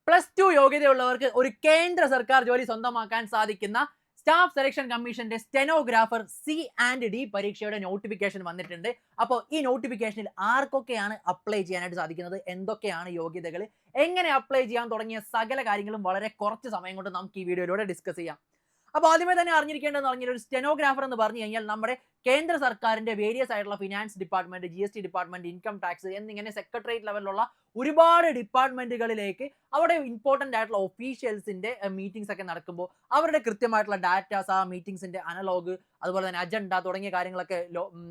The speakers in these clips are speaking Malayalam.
+2 യോഗ്യതയുള്ളവർക്ക് ഒരു കേന്ദ്ര സർക്കാർ ജോലി സ്വന്തമാക്കാൻ സാധിക്കുന്ന സ്റ്റാഫ് സെലക്ഷൻ കമ്മീഷന്റെ സ്റ്റെനോഗ്രാഫർ C&D പരീക്ഷയുടെ നോട്ടിഫിക്കേഷൻ വന്നിട്ടുണ്ട്. അപ്പോൾ ഈ നോട്ടിഫിക്കേഷനിൽ ആർക്കൊക്കെയാണ് അപ്ലൈ ചെയ്യാനായിട്ട് സാധിക്കുന്നത്, എന്തൊക്കെയാണ് യോഗ്യതകൾ, എങ്ങനെ അപ്ലൈ ചെയ്യാൻ തുടങ്ങിയ സകല കാര്യങ്ങളും വളരെ കുറച്ച് സമയം കൊണ്ട് നമുക്ക് ഈ വീഡിയോയിലൂടെ ഡിസ്കസ് ചെയ്യാം. അപ്പോൾ ആദ്യമേ തന്നെ അറിഞ്ഞിരിക്കേണ്ടതെന്ന് പറഞ്ഞാൽ ഒരു സ്റ്റെനോഗ്രാഫർ എന്ന് പറഞ്ഞു കഴിഞ്ഞാൽ നമ്മുടെ കേന്ദ്ര സർക്കാരിന്റെ വേരിയസ് ആയിട്ടുള്ള finance department, GST department, income tax എന്നിങ്ങനെ സെക്രട്ടേറിയറ്റ് ലെവലിലുള്ള ഒരുപാട് ഡിപ്പാർട്ട്മെന്റുകളിലേക്ക് അവിടെ ഇമ്പോർട്ടന്റ് ആയിട്ടുള്ള ഒഫീഷ്യൽസിന്റെ മീറ്റിംഗ്സ് ഒക്കെ നടക്കുമ്പോൾ അവരുടെ കൃത്യമായിട്ടുള്ള ഡാറ്റാസ്, ആ മീറ്റിംഗ്സിന്റെ അനലോഗ്, അതുപോലെ തന്നെ അജണ്ട തുടങ്ങിയ കാര്യങ്ങളൊക്കെ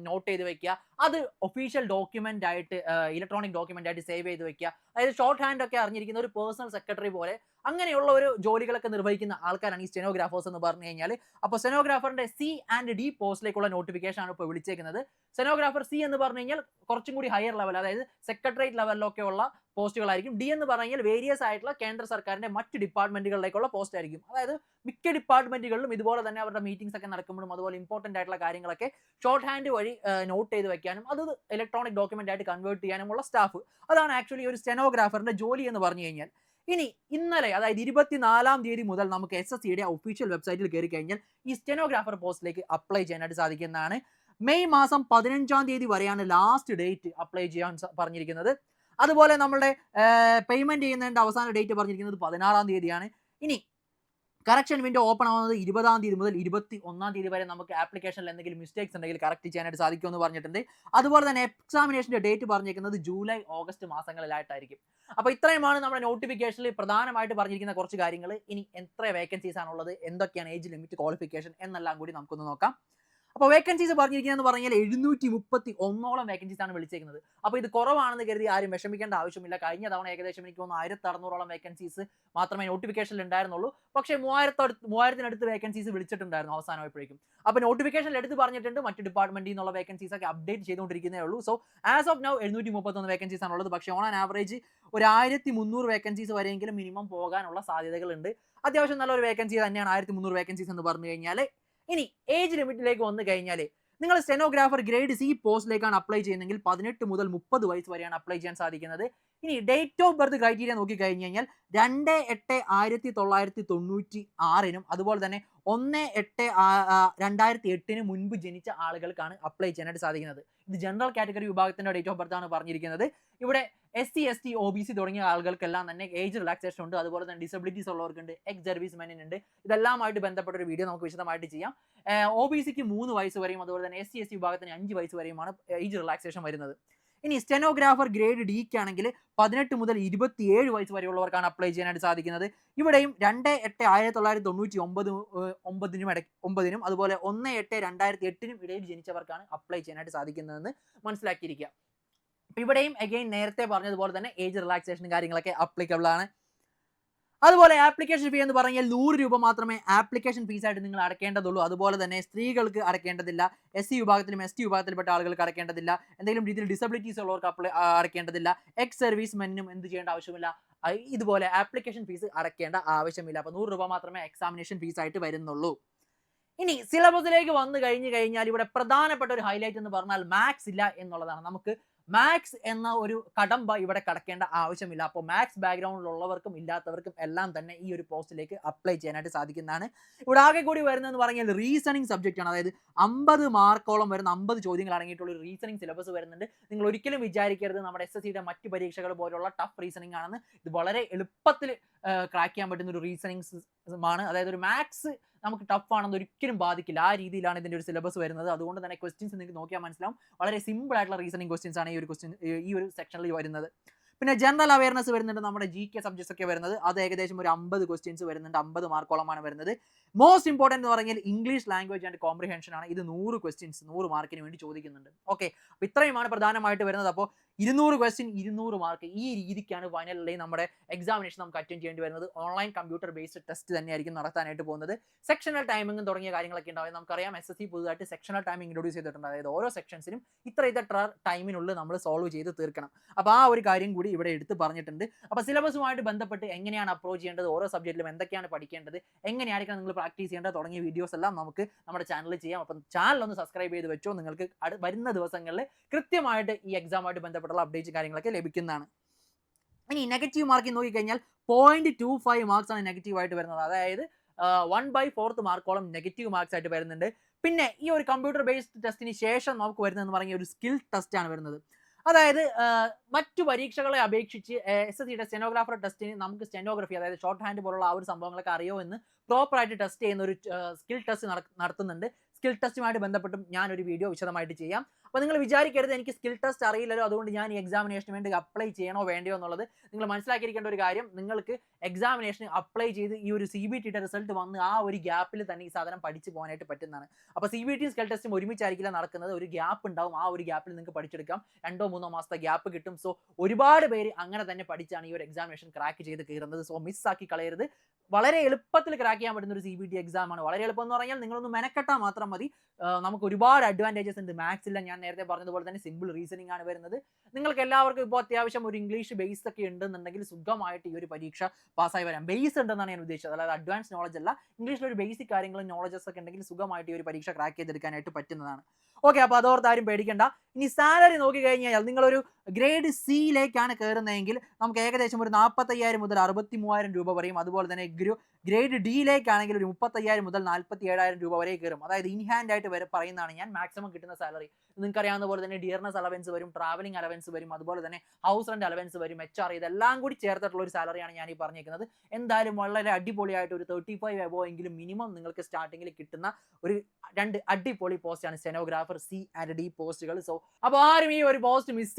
നോട്ട് ചെയ്ത് വെക്കുക. അത് ഒഫീഷ്യൽ ഡോക്യുമെന്റ് ആയിട്ട്, ഇലക്ട്രോണിക് ഡോക്യുമെന്റ് ആയിട്ട് സേവ് ചെയ്ത് വെക്കുക. അതായത് ഷോർട്ട് ഹാൻഡ് ഒക്കെ അറിഞ്ഞിരിക്കുന്ന ഒരു പേഴ്സണൽ സെക്രട്ടറി പോലെ അങ്ങനെയുള്ള ഒരു ജോലികളൊക്കെ നിർവഹിക്കുന്ന ആൾക്കാരാണ് ഈ സ്റ്റെനോഗ്രാഫേഴ്സ് എന്ന് പറഞ്ഞു കഴിഞ്ഞാൽ. അപ്പോൾ സ്റ്റെനോഗ്രാഫറിന്റെ C&D പോസ്റ്റിലേക്കുള്ള നോട്ടിഫിക്കേഷൻ ആണ് ഇപ്പോൾ വിളിച്ചേക്കുന്നത്. സ്റ്റെനോഗ്രാഫർ C എന്ന് പറഞ്ഞു കഴിഞ്ഞാൽ കുറച്ചും കൂടി ഹയർ ലെവൽ, അതായത് സെക്രട്ടേറിയറ്റ് ലെവലിലൊക്കെ ഉള്ള പോസ്റ്റുകളായിരിക്കും. D എന്ന് പറഞ്ഞു കഴിഞ്ഞാൽ വേരിയസ് ആയിട്ടുള്ള കേന്ദ്ര സർക്കാരിന്റെ മറ്റ് ഡിപ്പാർട്ട്മെന്റുകളിലേക്കുള്ള പോസ്റ്റ് ആയിരിക്കും. അതായത് മിക്ക ഡിപ്പാർട്ട്മെന്റുകളിലും ഇതുപോലെ തന്നെ അവരുടെ മീറ്റിംഗ്സ് ഒക്കെ നടക്കുമ്പോഴും അതുപോലെ ഇമ്പോർട്ടന്റ് ആയിട്ടുള്ള കാര്യങ്ങളൊക്കെ ഷോർട്ട് ഹാൻഡ് വഴി നോട്ട് ചെയ്ത് വെക്കാനും അത് ഇലക്ട്രോണിക് ഡോക്യുമെന്റ് ആയിട്ട് കൺവേർട്ട് ചെയ്യാനുമുള്ള സ്റ്റാഫ്, അതാണ് ആക്ച്വലി ഒരു സ്റ്റെനോഗ്രാഫറിന്റെ ജോലി എന്ന് പറഞ്ഞു കഴിഞ്ഞാൽ. ഇനി ഇന്നലെ, അതായത് 24-ാം തീയതി മുതൽ നമുക്ക് SSCയുടെ ഒഫീഷ്യൽ വെബ്സൈറ്റിൽ കയറി കഴിഞ്ഞാൽ ഈ സ്റ്റെനോഗ്രാഫർ പോസ്റ്റിലേക്ക് അപ്ലൈ ചെയ്യാനായിട്ട് സാധിക്കുന്നതാണ്. മെയ് മാസം 15-ാം തീയതി വരെയാണ് ലാസ്റ്റ് ഡേറ്റ് അപ്ലൈ ചെയ്യാൻ പറഞ്ഞിരിക്കുന്നത്. അതുപോലെ നമ്മളുടെ പേയ്മെന്റ് ചെയ്യുന്നതിന്റെ അവസാന ഡേറ്റ് പറഞ്ഞിരിക്കുന്നത് 16-ാം തീയതിയാണ്. ഇനി കറക്ഷൻ വിൻഡോ ഓപ്പൺ ആവുന്നത് 20-ാം തീയതി മുതൽ 21-ാം തീയതി വരെ നമുക്ക് ആപ്ലിക്കേഷനിൽ എന്തെങ്കിലും മിസ്റ്റേക്സ് ഉണ്ടെങ്കിൽ കറക്റ്റ് ചെയ്യാനായിട്ട് സാധിക്കുമെന്ന് പറഞ്ഞിട്ടുണ്ട്. അതുപോലെ തന്നെ എക്സാമിനേഷന്റെ ഡേറ്റ് പറഞ്ഞിരിക്കുന്നത് ജൂലൈ, ഓഗസ്റ്റ് മാസങ്ങളിലായിട്ടായിരിക്കും. അപ്പോൾ ഇത്രയുമാണ് നമ്മുടെ നോട്ടിഫിക്കേഷനിൽ പ്രധാനമായിട്ട് പറഞ്ഞിരിക്കുന്ന കുറച്ച് കാര്യങ്ങൾ. ഇനി എത്ര വേക്കൻസീസ് ആണുള്ളത്, എന്തൊക്കെയാണ് ഏജ് ലിമിറ്റ്, ക്വാളിഫിക്കേഷൻ എന്നെല്ലാം കൂടി നമുക്കൊന്ന് നോക്കാം. അപ്പോൾ വേക്കൻസീസ് പറഞ്ഞിരിക്കുന്നതെന്ന് പറഞ്ഞാൽ 731 വേക്കൻസീസ് ആണ് വിളിച്ചേക്കുന്നത്. അപ്പോൾ ഇത് കുറവാണെന്ന് കരുതി ആരും വിഷമിക്കേണ്ട ആവശ്യമില്ല. കഴിഞ്ഞ തവണ ഏകദേശം എനിക്ക് തോന്നുന്നു 1600 വേക്കൻസീസ് മാത്രമേ നോട്ടിഫിക്കേഷനിൽ ഉണ്ടായിരുന്നുള്ളൂ. പക്ഷേ 3000-ത്തിനടുത്ത് വേക്കൻസീസ് വിളിച്ചിട്ടുണ്ടായിരുന്നു അവസാനമായപ്പോഴേക്കും. അപ്പോൾ നോട്ടിഫിക്കേഷനിൽ എടുത്ത് പറഞ്ഞിട്ടുണ്ട് മറ്റ് ഡിപ്പാർട്ട്മെന്റിൽ നിന്നുള്ള വേക്കൻസീസ് ഒക്കെ അപ്ഡേറ്റ് ചെയ്തുകൊണ്ടിരിക്കുന്നേ ഉള്ളൂ. So as of now 731 vacancies ആണുള്ളത്. പക്ഷേ ഓൺ ആൻ ആവറേജ് ഒരു 1300 വേക്കൻസീസ് വരെയെങ്കിലും മിനിമം പോകാനുള്ള സാധ്യതകളുണ്ട്. അത്യാവശ്യം നല്ലൊരു വേക്കൻസി തന്നെയാണ് 1300 വേക്കൻസീസ് എന്ന് പറഞ്ഞു കഴിഞ്ഞാൽ. ഇനി ഏജ് ലിമിറ്റിലേക്ക് വന്നു കഴിഞ്ഞാൽ നിങ്ങൾ സ്റ്റെനോഗ്രാഫർ ഗ്രേഡ് C പോസ്റ്റിലേക്കാണ് അപ്ലൈ ചെയ്യുന്നതെങ്കിൽ 18 മുതൽ 30 വയസ്സ് വരെയാണ് അപ്ലൈ ചെയ്യാൻ സാധിക്കുന്നത്. ഇനി ഡേറ്റ് ഓഫ് ബർത്ത് ക്രൈറ്റീരിയ നോക്കി കഴിഞ്ഞ് കഴിഞ്ഞാൽ 2/8/1996 അതുപോലെ തന്നെ 1/8/2008 മുൻപ് ജനിച്ച ആളുകൾക്കാണ് അപ്ലൈ ചെയ്യാനായിട്ട് സാധിക്കുന്നത്. ഇത് ജനറൽ കാറ്റഗറി വിഭാഗത്തിന്റെ ഡേറ്റ് ഓഫ് ബർത്ത് ആണ് പറഞ്ഞിരിക്കുന്നത്. ഇവിടെ SC, ST, OBC തുടങ്ങിയ ആളുകൾക്കെല്ലാം തന്നെ ഏജ് റിലാക്സേഷൻ ഉണ്ട്. അതുപോലെ തന്നെ ഡിസബിലിറ്റീസ് ഉള്ളവർക്കുണ്ട്, എക്സ് സർവീസ് മെന്നിനുണ്ട്. ഇതെല്ലാമായിട്ട് ബന്ധപ്പെട്ട ഒരു വീഡിയോ നമുക്ക് വിശദമായിട്ട് ചെയ്യാം. OBCക്ക് 3 വയസ്സ് വരെയും അതുപോലെ തന്നെ SC, ST വിഭാഗത്തിന് 5 വയസ്സ് വരെയുമാണ് ഏജ് റിലാക്സേഷൻ വരുന്നത്. ഇനി സ്റ്റെനോഗ്രാഫർ ഗ്രേഡ് Dക്ക് ആണെങ്കിൽ 18 മുതൽ 27 വയസ്സ് വരെയുള്ളവർക്കാണ് അപ്ലൈ ചെയ്യാനായിട്ട് സാധിക്കുന്നത്. ഇവിടെയും 2/8/1999 അതുപോലെ 1/8/2008 ഇടയിൽ ജനിച്ചവർക്കാണ് അപ്ലൈ ചെയ്യാനായിട്ട് സാധിക്കുന്നതെന്ന് മനസ്സിലാക്കിയിരിക്കുക. ഇവിടെയും അഗൈൻ നേരത്തെ പറഞ്ഞതുപോലെ തന്നെ ഏജ് റിലാക്സേഷൻ കാര്യങ്ങളൊക്കെ അപ്ലിക്കബിൾ ആണ്. അതുപോലെ ആപ്ലിക്കേഷൻ ഫീ എന്ന് പറഞ്ഞാൽ 100 രൂപ മാത്രമേ ആപ്ലിക്കേഷൻ ഫീസ് ആയിട്ട് നിങ്ങൾ അടയ്ക്കേണ്ടതുള്ളൂ. അതുപോലെ തന്നെ സ്ത്രീകൾക്ക് അടയ്ക്കേണ്ടതില്ല, SC വിഭാഗത്തിലും ST വിഭാഗത്തിൽപ്പെട്ട ആളുകൾക്ക് അടയ്ക്കേണ്ടതില്ല, എന്തെങ്കിലും രീതിയിൽ ഡിസബിലിറ്റീസ് ഉള്ളവർക്ക് അടയ്ക്കേണ്ടതില്ല, എക്സ് സർവീസ് മെന്നിനും എന്ത് ചെയ്യേണ്ട ആവശ്യമില്ല, ഇതുപോലെ ആപ്ലിക്കേഷൻ ഫീസ് അടയ്ക്കേണ്ട ആവശ്യമില്ല. അപ്പോൾ 100 രൂപ മാത്രമേ എക്സാമിനേഷൻ ഫീസ് ആയിട്ട് വരുന്നുള്ളൂ. ഇനി സിലബസിലേക്ക് വന്നു കഴിഞ്ഞാൽ ഇവിടെ പ്രധാനപ്പെട്ട ഒരു ഹൈലൈറ്റ് എന്ന് പറഞ്ഞാൽ മാത്സ് ഇല്ല എന്നുള്ളതാണ്. നമുക്ക് മാത്സ് എന്ന ഒരു കടമ്പ ഇവിടെ കടക്കേണ്ട ആവശ്യമില്ല. അപ്പോൾ മാത്സ് ബാക്ക്ഗ്രൗണ്ടിലുള്ളവർക്കും ഇല്ലാത്തവർക്കും എല്ലാം തന്നെ ഈ ഒരു പോസ്റ്റിലേക്ക് അപ്ലൈ ചെയ്യാനായിട്ട് സാധിക്കുന്നതാണ്. ഇവിടെ ആകെ കൂടി വരുന്നതെന്ന് പറഞ്ഞാൽ റീസണിങ് സബ്ജക്റ്റ് ആണ്. അതായത് 50 മാർക്കോളം വരുന്ന 50 ചോദ്യങ്ങൾ അടങ്ങിയിട്ടുള്ള ഒരു റീസണിങ് സിലബസ് വരുന്നുണ്ട്. നിങ്ങൾ ഒരിക്കലും വിചാരിക്കരുത് നമ്മുടെ SSCയുടെ മറ്റ് പരീക്ഷകൾ പോലുള്ള ടഫ് റീസണിങ് ആണെന്ന്. ഇത് വളരെ എളുപ്പത്തിൽ ക്രാക്ക് ചെയ്യാൻ പറ്റുന്ന ഒരു റീസണിങ് ആണ്. അതായത് ഒരു മാത്സ് നമുക്ക് ടഫ് ആണെന്ന് ഒരിക്കലും ബാധിക്കില്ല. ആ രീതിയിലാണ് ഇതിന്റെ ഒരു സിലബസ് വരുന്നത്. അതുകൊണ്ട് തന്നെ ക്വസ്റ്റ്യൻസ് നിങ്ങൾക്ക് നോക്കിയാൽ മനസ്സിലാവും. വളരെ സിമ്പിൾ ആയിട്ടുള്ള റീസണിങ് ക്വസ്റ്റ്യൻസ് ആണ് ഈ ഒരു സെക്ഷനിൽ വരുന്നത്. പിന്നെ ജനറൽ അവയർനെസ് വരുന്നുണ്ട്, നമ്മുടെ GK സബ്ജക്ട്സ് ഒക്കെ വരുന്നത്. അത് ഏകദേശം ഒരു 50 ക്വസ്റ്റ്യൻസ് വരുന്നുണ്ട്, 50 മാർക്കോളമാണ് വരുന്നത്. മോസ്റ്റ് ഇമ്പോർട്ടൻറ്റ് എന്ന് പറഞ്ഞാൽ ഇംഗ്ലീഷ് ലാംഗ്വേജ് ആൻഡ് കോംപ്രിഹെൻഷൻ ആണ്. ഇത് 100 ക്വസ്റ്റ്യൻസ് 100 മാർക്കിന് വേണ്ടി ചോദിക്കുന്നുണ്ട്. ഓക്കെ, അപ്പോൾ ഇത്രയുമാണ് പ്രധാനമായിട്ട് വരുന്നത്. അപ്പോൾ 200 ക്വസ്റ്റ്യൻ 200 മാർക്ക്, ഈ രീതിക്കാണ് ഫൈനലിൽ നമ്മുടെ എക്സാമിനേഷൻ നമുക്ക് അറ്റൻഡ് ചെയ്യേണ്ടി വരുന്നത്. ഓൺലൈൻ കമ്പ്യൂട്ടർ ബേസ്ഡ് ടെസ്റ്റ് തന്നെയായിരിക്കും നടത്താനായിട്ട് പോകുന്നത്. സെക്ഷണൽ ടൈമിംഗും തുടങ്ങിയ കാര്യങ്ങളൊക്കെ ഉണ്ടാവും. നമുക്കറിയാം SSC പുതുതായിട്ട് സെക്ഷണൽ ടൈമിംഗ് ഇൻട്രൊഡ്യൂസ് ചെയ്തിട്ടുണ്ട്. അതായത് ഓരോ സെക്ഷൻസിനും ഇത്ര ടൈമിനുള്ളിൽ നമ്മൾ സോൾവ് ചെയ്ത് തീർക്കണം. അപ്പോൾ ആ ഒരു കാര്യം കൂടി ഇവിടെ എടുത്ത് പറഞ്ഞിട്ടുണ്ട്. അപ്പോൾ സിലബസുമായിട്ട് ബന്ധപ്പെട്ട് എങ്ങനെയാണ് അപ്രോച്ച് ചെയ്യേണ്ടത്, ഓരോ സബ്ജക്റ്റിലും എന്തൊക്കെയാണ് പഠിക്കേണ്ടത്, എങ്ങനെയായിരിക്കും നിങ്ങൾ പ്രാക്ടീസ് ചെയ്യേണ്ടത് തുടങ്ങിയ വീഡിയോസ് എല്ലാം നമുക്ക് നമ്മുടെ ചാനലിൽ ചെയ്യാം. അപ്പം ചാനൽ ഒന്ന് സബ്സ്ക്രൈബ് ചെയ്ത് വെച്ചോ. നിങ്ങൾക്ക് വരുന്ന ദിവസങ്ങളിൽ കൃത്യമായിട്ട് ഈ എക്സാമായിട്ട് ബന്ധപ്പെട്ടുള്ള അപ്ഡേറ്റ് കാര്യങ്ങളൊക്കെ ലഭിക്കുന്നതാണ്. ഇനി നെഗറ്റീവ് മാർക്കിംഗ് നോക്കിക്കഴിഞ്ഞാൽ 0.25 മാർക്സ് ആണ് നെഗറ്റീവ് ആയിട്ട് വരുന്നത്. അതായത് 1/4 മാർക്കോളം നെഗറ്റീവ് മാർക്സ് ആയിട്ട് വരുന്നുണ്ട്. പിന്നെ ഈ ഒരു കമ്പ്യൂട്ടർ ബേസ്ഡ് ടെസ്റ്റിന് ശേഷം നമുക്ക് വരുന്നതെന്ന് പറഞ്ഞ ഒരു സ്കിൽ ടെസ്റ്റ് ആണ് വരുന്നത്. അതായത് മറ്റു പരീക്ഷകളെ അപേക്ഷിച്ച് SSCയുടെ സ്റ്റെനോഗ്രാഫർ ടെസ്റ്റിന് നമുക്ക് സ്റ്റെനോഗ്രഫി, അതായത് ഷോർട്ട് ഹാൻഡ് പോലുള്ള ആ ഒരു സംഭവങ്ങളൊക്കെ അറിയോ എന്ന് പ്രോപ്പറായിട്ട് ടെസ്റ്റ് ചെയ്യുന്ന ഒരു സ്കിൽ ടെസ്റ്റ് നടത്തുന്നുണ്ട്. സ്കിൽ ടെസ്റ്റുമായിട്ട് ബന്ധപ്പെട്ടും ഞാനൊരു വീഡിയോ വിശദമായിട്ട് ചെയ്യാം. അപ്പോൾ നിങ്ങൾ വിചാരിക്കരുത് എനിക്ക് സ്കിൽ ടെസ്റ്റ് അറിയില്ലല്ലോ അതുകൊണ്ട് ഞാൻ ഈ എക്സാമിനേഷന് വേണ്ടി അപ്ലൈ ചെയ്യണോ വേണ്ടയോ എന്നുള്ളത്. നിങ്ങൾ മനസ്സിലാക്കിയിരിക്കേണ്ട ഒരു കാര്യം, നിങ്ങൾക്ക് എക്സാമിനേഷന് അപ്ലൈ ചെയ്ത് ഈ ഒരു CBTയുടെ റിസൾട്ട് വന്ന് ആ ഒരു ഗ്യാപ്പിൽ തന്നെ ഈ സാധനം പഠിച്ചു പോകാനായിട്ട് പറ്റുന്നതാണ്. അപ്പോൾ CBTയും സ്കിൽ ടെസ്റ്റും ഒരുമിച്ചായിരിക്കില്ല നടക്കുന്നത്, ഒരു ഗ്യാപ്പ് ഉണ്ടാവും. ആ ഒരു ഗ്യാപ്പിൽ നിങ്ങൾക്ക് പഠിച്ചെടുക്കാം. 2-3 മാസത്തെ ഗ്യാപ്പ് കിട്ടും. സോ ഒരുപാട് പേര് അങ്ങനെ തന്നെ പഠിച്ചാണ് ഈ ഒരു എക്സാമിനേഷൻ ക്രാക്ക് ചെയ്ത് കയറുന്നത്. സോ മിസ്സാക്കി കളയരുത്. വളരെ എളുപ്പത്തിൽ ക്രാക്ക് ചെയ്യാൻ പറ്റുന്ന ഒരു CBT എക്സാം ആണ്. വളരെ എളുപ്പം എന്ന് പറഞ്ഞാൽ നിങ്ങളൊന്ന് മെനക്കെട്ടാൽ മാത്രം മതി. നമുക്ക് ഒരുപാട് അഡ്വാൻറ്റേജസ് ഉണ്ട്. മാത്സില്ല, ഞാൻ നേരത്തെ പറഞ്ഞതുപോലെ തന്നെ സിമ്പിൾ റീസണിംഗ് ആണ് വരുന്നത്. നിങ്ങൾക്ക് എല്ലാവർക്കും ഇപ്പോൾ അത്യാവശ്യം ഒരു ഇംഗ്ലീഷ് ബേസ് ഒക്കെ ഉണ്ടെന്നുണ്ടെങ്കിൽ സുഖമായിട്ട് ഈ ഒരു പരീക്ഷ പാസ്സായി വരാം. ബേസ് ഉണ്ടെന്നാണ് ഞാൻ ഉദ്ദേശിച്ചത്, അതായത് അഡ്വാൻസ് നോളജ് അല്ല. ഇംഗ്ലീഷിൽ ഒരു ബേസിക് കാര്യങ്ങളും നോളജസ് ഒക്കെ ഉണ്ടെങ്കിൽ സുഖമായിട്ട് ഈ ഒരു പരീക്ഷ ക്രാക്ക് ചെയ്തെടുക്കാനായിട്ട് പറ്റുന്നതാണ്. ഓക്കെ, അപ്പോൾ അതോർത്ത് ആരും പേടിക്കേണ്ട. ഇനി സാലറി നോക്കി കഴിഞ്ഞാൽ നിങ്ങളൊരു ഗ്രേഡ് സിയിലേക്കാണ് കയറുന്നതെങ്കിൽ നമുക്ക് ഏകദേശം ഒരു 45,000 മുതൽ 63,000 രൂപ വരെയും, അതുപോലെ തന്നെ ഗ്രേഡ് ഡിയിലേക്കാണെങ്കിൽ ഒരു 35,000 മുതൽ 47,000 രൂപ വരെ കയറും. അതായത് ഇൻ ഹാൻഡ് ആയിട്ട് വരെ പറയുന്നതാണ് ഞാൻ. മാക്സിമം കിട്ടുന്ന സാലറി നിങ്ങൾക്ക് അറിയാവുന്ന പോലെ തന്നെ ഡിയർനെസ് അലവൻസ് വരും, ട്രാവലിംഗ് അലവൻസ് വരും, അതുപോലെ തന്നെ ഹൗസ് റെന്റ് അലവൻസ് വരും, HR, ഇതെല്ലാം കൂടി ചേർത്തിട്ടുള്ള ഒരു സാലറിയാണ് ഞാൻ ഈ പറഞ്ഞിരിക്കുന്നത്. എന്തായാലും വളരെ അടിപൊളിയായിട്ട് ഒരു 35 എബോ എങ്കിലും മിനിമം നിങ്ങൾക്ക് സ്റ്റാർട്ടിങ്ങിൽ കിട്ടുന്ന ഒരു 2 അടിപൊളി പോസ്റ്റാണ് സ്റ്റെനോഗ്രാഫർ C&D പോസ്റ്റുകൾ. സോ അപ്പോൾ ആരും ഈ ഒരു പോസ്റ്റ് മിസ്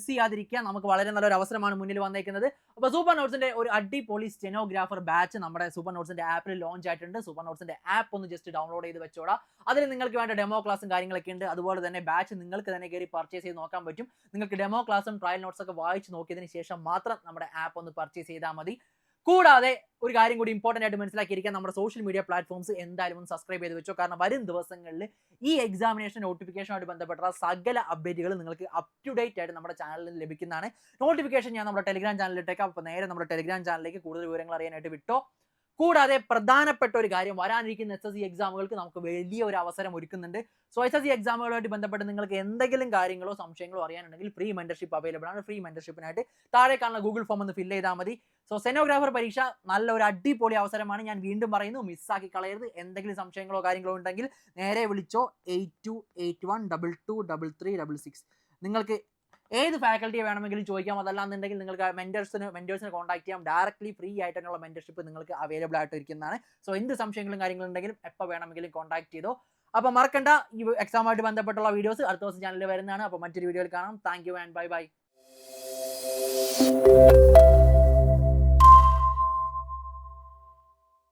ചെയ്യാതിരിക്കുക. നമുക്ക് വളരെ നല്ലൊരു അവസരമാണ് മുന്നിൽ വന്നേക്കുന്നത്. അപ്പോൾ സൂപ്പർ നോട്ട്സിന്റെ ഒരു അടിപൊളി സ്റ്റെനോഗ്രാഫർ ബാച്ച് നമ്മുടെ സൂപ്പർ നോട്ട്സിന്റെ ആപ്പിൽ ലോഞ്ച് ആയിട്ടുണ്ട്. സൂപ്പർ നോട്ട്സിന്റെ ആപ്പ് ഒന്ന് ജസ്റ്റ് ഡൗൺലോഡ് ചെയ്ത് വെച്ചോടാ. അതിൽ നിങ്ങൾക്ക് വേണ്ട ഡെമോ ക്ലാസും കാര്യങ്ങളൊക്കെ ഉണ്ട്. അതുപോലെ തന്നെ ബാച്ച് നിങ്ങൾക്ക് തന്നെ കയറി പർച്ചേസ് ചെയ്ത് നോക്കാൻ പറ്റും. നിങ്ങൾക്ക് ഡെമോ ക്ലാസും ട്രയൽ നോട്ട്സ് ഒക്കെ വായിച്ച് നോക്കിയതിന് ശേഷം മാത്രം നമ്മുടെ ആപ്പ് ഒന്ന് പർച്ചേസ് ചെയ്താൽ മതി. കൂടാതെ ഒരു കാര്യം കൂടി ഇമ്പോർട്ടൻ്റ് ആയിട്ട് മനസ്സിലാക്കിയിരിക്കുക, നമ്മുടെ സോഷ്യൽ മീഡിയ പ്ലാറ്റ്ഫോംസ് എന്തായാലും ഒന്ന് സബ്സ്ക്രൈബ് ചെയ്ത് വെച്ചോ. കാരണം വരും ദിവസങ്ങളിൽ ഈ എക്സാമിനേഷൻ നോട്ടിഫിക്കേഷനുമായിട്ട് ബന്ധപ്പെട്ട സകല അപ്ഡേറ്റുകൾ നിങ്ങൾക്ക് അപ് ടു ഡേറ്റ് ആയിട്ട് നമ്മുടെ ചാനലിൽ ലഭിക്കുന്നതാണ്. നോട്ടിഫിക്കേഷൻ ഞാൻ നമ്മുടെ ടെലിഗ്രാം ചാനലിലിട്ടേക്കാം. അപ്പോൾ നേരെ നമ്മുടെ ടെലിഗ്രാം ചാനലിലേക്ക് കൂടുതൽ വിവരങ്ങൾ അറിയാനായിട്ട് വിട്ടോ. കൂടാതെ പ്രധാനപ്പെട്ട ഒരു കാര്യം, വരാനിരിക്കുന്ന SSC എക്സാമുകൾക്ക് നമുക്ക് വലിയ ഒരു അവസരം ഒരുക്കുന്നുണ്ട്. സോ SSC എക്സാമുകളുമായിട്ട് ബന്ധപ്പെട്ട് നിങ്ങൾക്ക് എന്തെങ്കിലും കാര്യങ്ങളോ സംശയങ്ങളോ അറിയാനുണ്ടെങ്കിൽ ഫ്രീ മെന്റർഷിപ്പ് അവൈലബിൾ ആണ്. ഫ്രീ മെന്റർഷിപ്പിനായിട്ട് താഴെ കാണുന്ന ഗൂഗിൾ ഫോം ഒന്ന് ഫില്ല് ചെയ്താൽ മതി. സോ സ്റ്റെനോഗ്രാഫർ പരീക്ഷ നല്ല ഒരു അടിപൊളി അവസരമാണ്. ഞാൻ വീണ്ടും പറയുന്നു, മിസ്സാക്കി കളയരുത്. എന്തെങ്കിലും സംശയങ്ങളോ കാര്യങ്ങളോ ഉണ്ടെങ്കിൽ നേരെ വിളിച്ചോ 8281223366. നിങ്ങൾക്ക് ഏത് ഫാക്കൽറ്റിയെ വേണമെങ്കിലും ചോദിക്കാം. അതല്ലാന്നുണ്ടെങ്കിൽ നിങ്ങൾക്ക് മെന്റേഴ്സിനെ കോൺടാക്ട് ചെയ്യാം. ഡയറക്ട്ലി ഫ്രീ ആയിട്ടുള്ള മെന്റർഷിപ്പ് നിങ്ങൾക്ക് അവൈലബിൾ ആയിട്ട് ഇരിക്കുന്നതാണ്. സോ എന്ത് സംശയങ്ങളും കാര്യങ്ങളും ഉണ്ടെങ്കിലും എപ്പോൾ വേണമെങ്കിലും കോൺടാക്ട് ചെയ്തോ. അപ്പോൾ മറക്കണ്ട, ഈ എക്സാമായിട്ട് ബന്ധപ്പെട്ടുള്ള വീഡിയോസ് അടുത്ത ദിവസം ചാനലിൽ വരുന്നതാണ്. അപ്പോൾ മറ്റൊരു വീഡിയോയിൽ കാണാം. Thank you and bye bye.